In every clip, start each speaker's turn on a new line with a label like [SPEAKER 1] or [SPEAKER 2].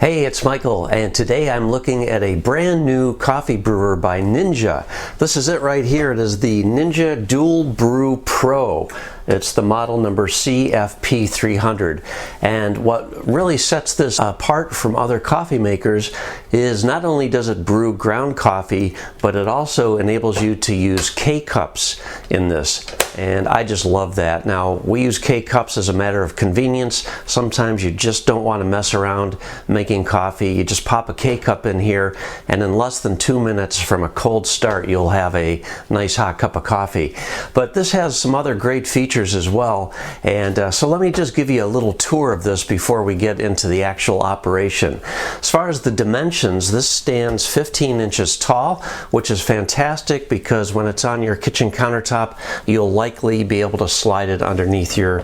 [SPEAKER 1] Hey, it's Michael, and today I'm looking at a brand new coffee brewer by Ninja. This is it right here. It is the Ninja DualBrew Pro. It's the model number CFP300. And what really sets this apart from other coffee makers is not only does it brew ground coffee, but it also enables you to use K-cups in this. And I just love that. Now, we use K-cups as a matter of convenience. Sometimes you just don't want to mess around making coffee. You just pop a K-cup in here, and in less than 2 minutes from a cold start, you'll have a nice hot cup of coffee. But this has some other great features as well. And so let me just give you a little tour of this before we get into the actual operation. As far as the dimensions, this stands 15 inches tall, which is fantastic because when it's on your kitchen countertop, you'll likely be able to slide it underneath your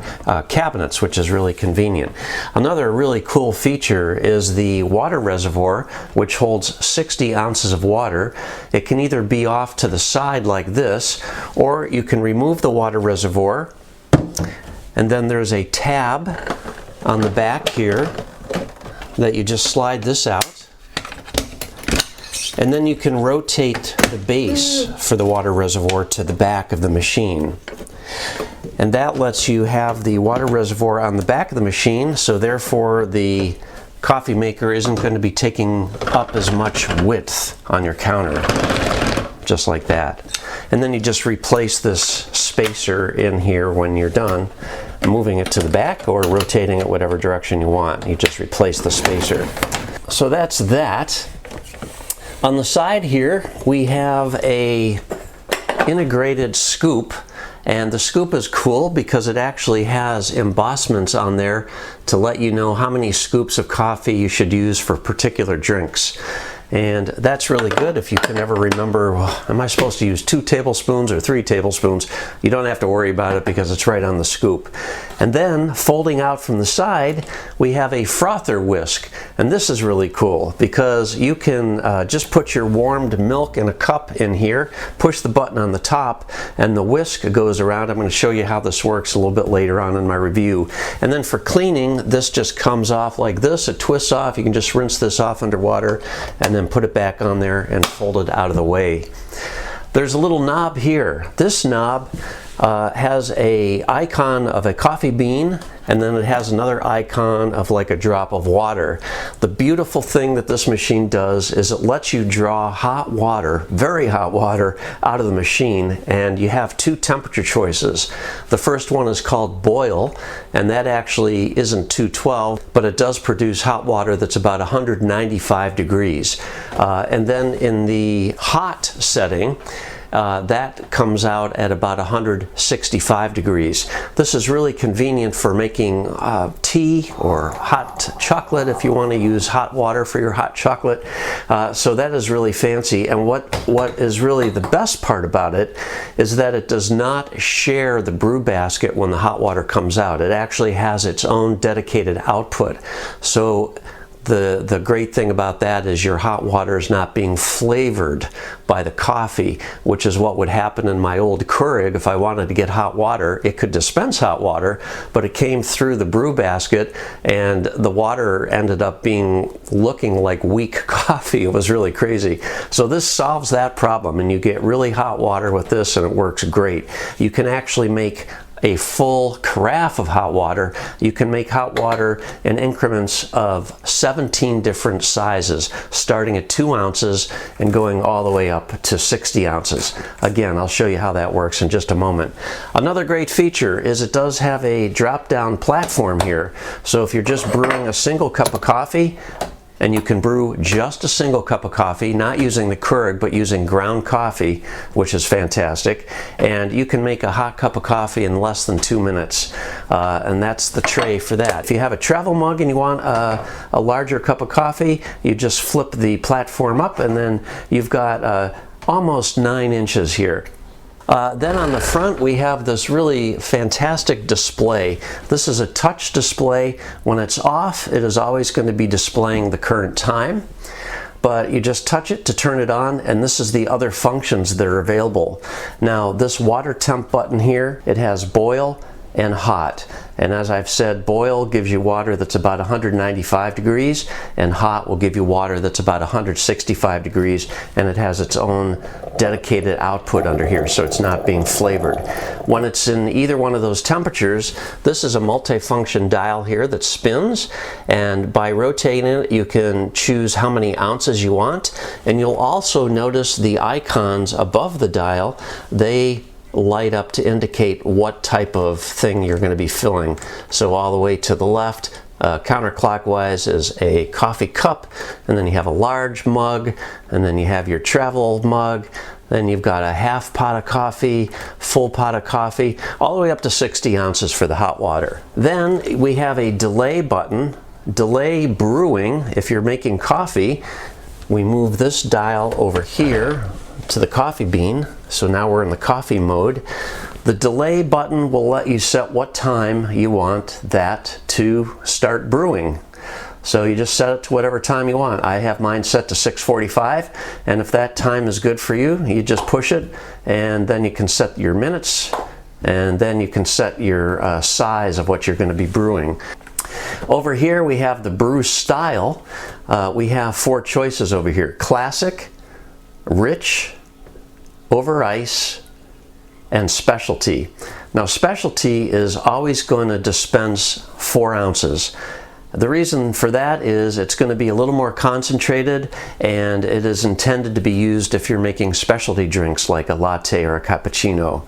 [SPEAKER 1] cabinets, which is really convenient. Another really cool feature is the water reservoir, which holds 60 ounces of water. It can either be off to the side like this, or you can remove the water reservoir, and then there's a tab on the back here that you just slide this out, and then you can rotate the base for the water reservoir to the back of the machine. And that lets you have the water reservoir on the back of the machine, so therefore the coffee maker isn't going to be taking up as much width on your counter, just like that. And then you just replace this spacer in here when you're done, moving it to the back or rotating it whatever direction you want. You just replace the spacer. So that's that. On the side here, we have a integrated scoop. And the scoop is cool because it actually has embossments on there to let you know how many scoops of coffee you should use for particular drinks. And that's really good if you can ever remember, well, am I supposed to use 2 tablespoons or 3 tablespoons? You don't have to worry about it because it's right on the scoop. And then folding out from the side, we have a frother whisk. And this is really cool because you can just put your warmed milk in a cup in here, push the button on the top, and the whisk goes around. I'm going to show you how this works a little bit later on in my review. And then for cleaning, this just comes off like this. It twists off. You can just rinse this off underwater and then put it back on there and fold it out of the way. There's a little knob here. This knob has a icon of a coffee bean, and then it has another icon of like a drop of water. The beautiful thing that this machine does is it lets you draw hot water, very hot water, out of the machine, and you have 2 temperature choices. The first one is called boil, and that actually isn't 212, but it does produce hot water that's about 195 degrees. And then in the hot setting, that comes out at about 165 degrees. This is really convenient for making tea or hot chocolate if you want to use hot water for your hot chocolate. So that is really fancy. And what is really the best part about it is that it does not share the brew basket when the hot water comes out. It actually has its own dedicated output. So the great thing about that is your hot water is not being flavored by the coffee, which is what would happen in my old Keurig. If I wanted to get hot water, it could dispense hot water, but it came through the brew basket and the water ended up looking like weak coffee. It was really crazy. So this solves that problem, and you get really hot water with this, and it works great. You can actually make a full carafe of hot water. You can make hot water in increments of 17 different sizes, starting at 2 ounces and going all the way up to 60 ounces. Again, I'll show you how that works in just a moment. Another great feature is it does have a drop-down platform here. So if you're just brewing a single cup of coffee, and you can brew just a single cup of coffee, not using the Keurig, but using ground coffee, which is fantastic. And you can make a hot cup of coffee in less than 2 minutes. And that's the tray for that. If you have a travel mug and you want a larger cup of coffee, you just flip the platform up, and then you've got almost 9 inches here. Then on the front we have this really fantastic display. This is a touch display. When it's off, it is always going to be displaying the current time. But you just touch it to turn it on, and this is the other functions that are available. Now this water temp button here, it has boil, and hot. And as I've said, boil gives you water that's about 195 degrees, and hot will give you water that's about 165 degrees, and it has its own dedicated output under here, so it's not being flavored. When it's in either one of those temperatures, this is a multifunction dial here that spins, and by rotating it, you can choose how many ounces you want, and you'll also notice the icons above the dial. They light up to indicate what type of thing you're going to be filling. So all the way to the left, counterclockwise, is a coffee cup, and then you have a large mug, and then you have your travel mug, then you've got a half pot of coffee, full pot of coffee, all the way up to 60 ounces for the hot water. Then we have a delay button, delay brewing. If you're making coffee, we move this dial over here to the coffee bean. So now we're in the coffee mode. The delay button will let you set what time you want that to start brewing. So you just set it to whatever time you want. I have mine set to 6:45, and if that time is good for you, you just push it, and then you can set your minutes, and then you can set your size of what you're going to be brewing. Over here we have the brew style. We have 4 choices over here: classic, rich, over ice, and specialty. Now specialty is always going to dispense 4 ounces. The reason for that is it's going to be a little more concentrated, and it is intended to be used if you're making specialty drinks like a latte or a cappuccino.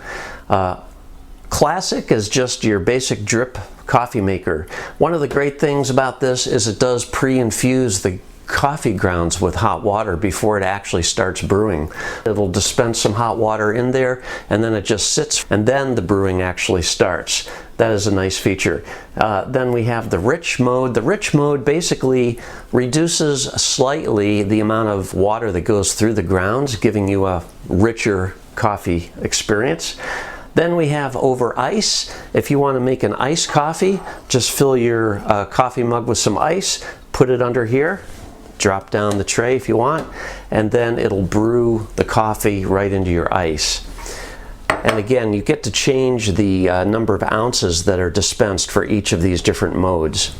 [SPEAKER 1] Classic is just your basic drip coffee maker. One of the great things about this is it does pre-infuse the coffee grounds with hot water before it actually starts brewing. It'll dispense some hot water in there, and then it just sits, and then the brewing actually starts. That is a nice feature. Then we have the rich mode. The rich mode basically reduces slightly the amount of water that goes through the grounds, giving you a richer coffee experience. Then we have over ice. If you want to make an iced coffee, just fill your coffee mug with some ice, put it under here, drop down the tray if you want, and then it'll brew the coffee right into your ice. And again, you get to change the number of ounces that are dispensed for each of these different modes.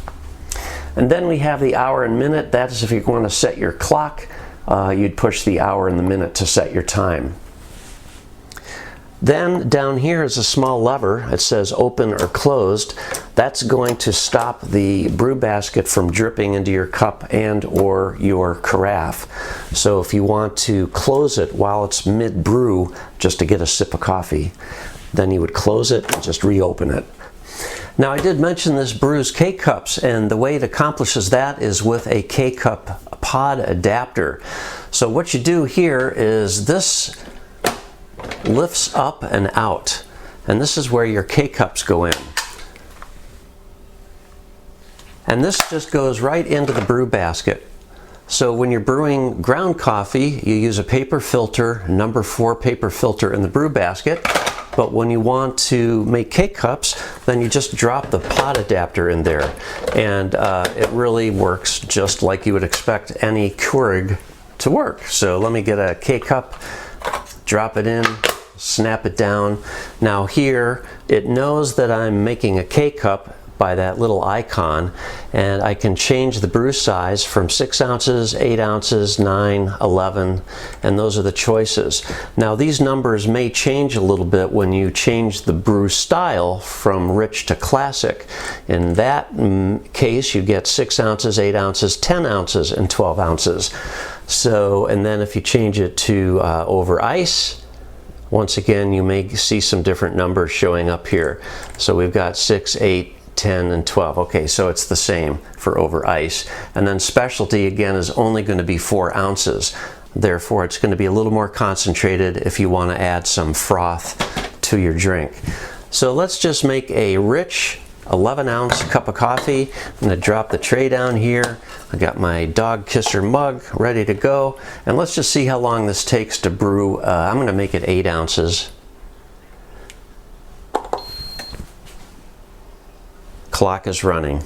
[SPEAKER 1] And then we have the hour and minute. That is if you want to set your clock, you'd push the hour and the minute to set your time. Then down here is a small lever. It says open or closed. That's going to stop the brew basket from dripping into your cup and or your carafe. So if you want to close it while it's mid-brew just to get a sip of coffee, then you would close it and just reopen it. Now I did mention this brews K-cups, and the way it accomplishes that is with a K-cup pod adapter. So what you do here is this lifts up and out, and this is where your K-cups go in. And this just goes right into the brew basket. So when you're brewing ground coffee, you use a paper filter, number 4 paper filter in the brew basket. But when you want to make K-cups, then you just drop the pod adapter in there, and it really works just like you would expect any Keurig to work. So let me get a K-cup, drop it in, snap it down. Now here, it knows that I'm making a K-cup by that little icon, and I can change the brew size from 6 ounces, 8 ounces, 9, 11, and those are the choices. Now these numbers may change a little bit when you change the brew style from rich to classic. In that case, you get 6 ounces, 8 ounces, 10 ounces, and 12 ounces. So, and then if you change it to over ice, once again, you may see some different numbers showing up here. So we've got 6, 8, 10, and 12. Okay, so it's the same for over ice. And then specialty, again, is only going to be 4 ounces. Therefore, it's going to be a little more concentrated if you want to add some froth to your drink. So let's just make a rich 11-ounce cup of coffee. I'm going to drop the tray down here. I got my dog kisser mug ready to go, and let's just see how long this takes to brew. I'm going to make it 8 ounces. Clock is running.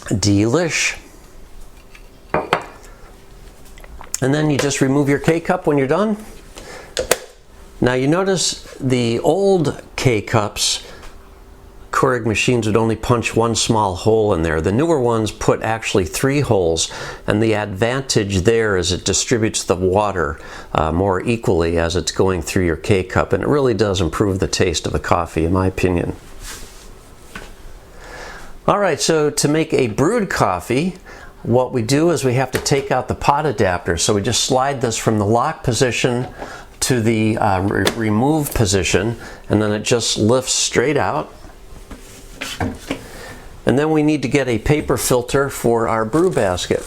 [SPEAKER 1] Delish. And then you just remove your K-cup when you're done. Now you notice the old K-cups, Keurig machines would only punch one small hole in there. The newer ones put actually 3 holes, and the advantage there is it distributes the water more equally as it's going through your K-cup, and it really does improve the taste of the coffee, in my opinion. Alright, so to make a brewed coffee, what we do is we have to take out the pot adapter. So we just slide this from the lock position to the remove position, and then it just lifts straight out. And then we need to get a paper filter for our brew basket.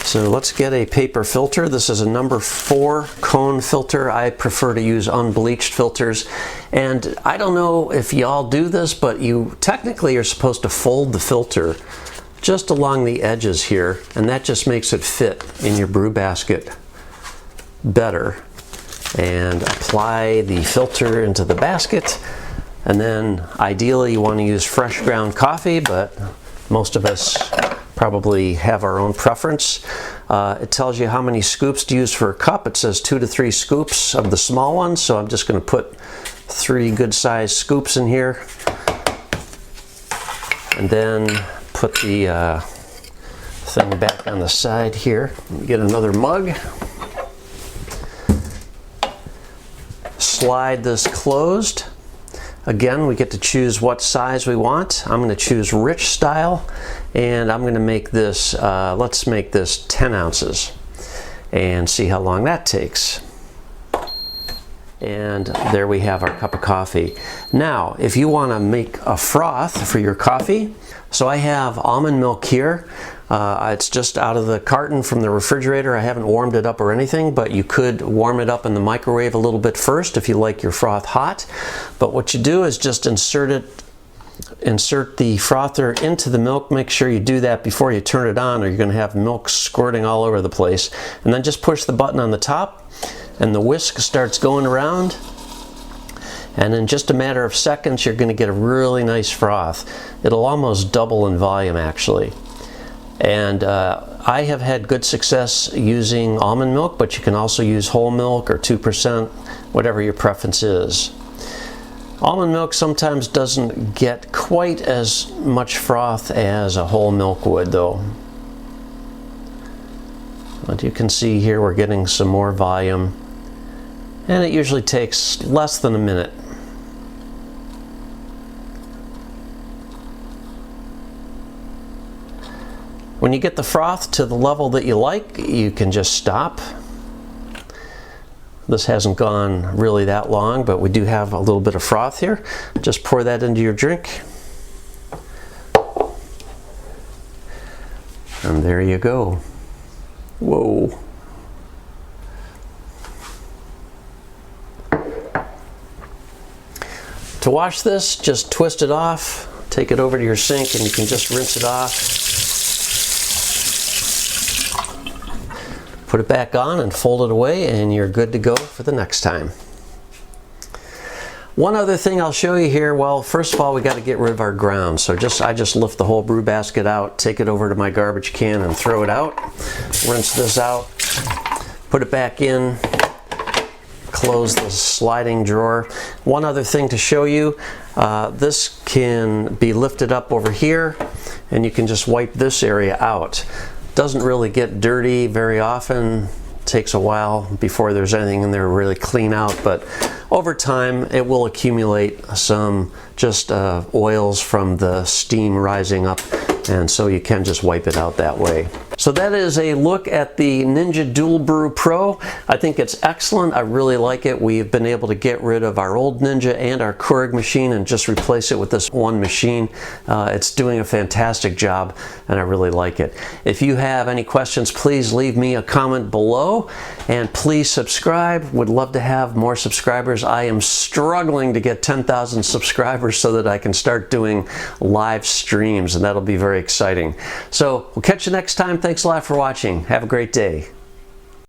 [SPEAKER 1] So let's get a paper filter. This is a number 4 cone filter. I prefer to use unbleached filters. And I don't know if y'all do this, but you technically are supposed to fold the filter just along the edges here, and that just makes it fit in your brew basket better. And apply the filter into the basket. And then ideally you want to use fresh ground coffee, but most of us probably have our own preference. It tells you how many scoops to use for a cup. It says 2 to 3 scoops of the small ones, so I'm just going to put 3 good sized scoops in here. And then put the thing back on the side here. Get another mug. Slide this closed. Again, we get to choose what size we want. I'm going to choose rich style, and I'm going to make this, let's make this 10 ounces and see how long that takes. And there we have our cup of coffee. Now, if you want to make a froth for your coffee, so I have almond milk here. It's just out of the carton from the refrigerator. I haven't warmed it up or anything, but you could warm it up in the microwave a little bit first if you like your froth hot. But what you do is just insert the frother into the milk. Make sure you do that before you turn it on, or you're going to have milk squirting all over the place. And then just push the button on the top, and the whisk starts going around. And in just a matter of seconds, you're going to get a really nice froth. It'll almost double in volume, actually. And I have had good success using almond milk, but you can also use whole milk or 2%, whatever your preference is. Almond milk sometimes doesn't get quite as much froth as a whole milk would, though. But you can see here we're getting some more volume, and it usually takes less than a minute. When you get the froth to the level that you like, you can just stop. This hasn't gone really that long, but we do have a little bit of froth here. Just pour that into your drink. And there you go. Whoa. To wash this, just twist it off, take it over to your sink, and you can just rinse it off. Put it back on and fold it away, and you're good to go for the next time. One other thing I'll show you here, well, first of all, we got to get rid of our grounds. So I just lift the whole brew basket out, take it over to my garbage can and throw it out. Rinse this out, put it back in, close the sliding drawer. One other thing to show you, this can be lifted up over here, and you can just wipe this area out. Doesn't really get dirty very often. Takes a while before there's anything in there to really clean out, but over time it will accumulate some just oils from the steam rising up, and so you can just wipe it out that way. So that is a look at the Ninja DualBrew Pro. I think it's excellent. I really like it. We've been able to get rid of our old Ninja and our Keurig machine and just replace it with this one machine. It's doing a fantastic job, and I really like it. If you have any questions, please leave me a comment below, and please subscribe. Would love to have more subscribers. I am struggling to get 10,000 subscribers so that I can start doing live streams, and that'll be very exciting. So we'll catch you next time. Thanks a lot for watching. Have a great day.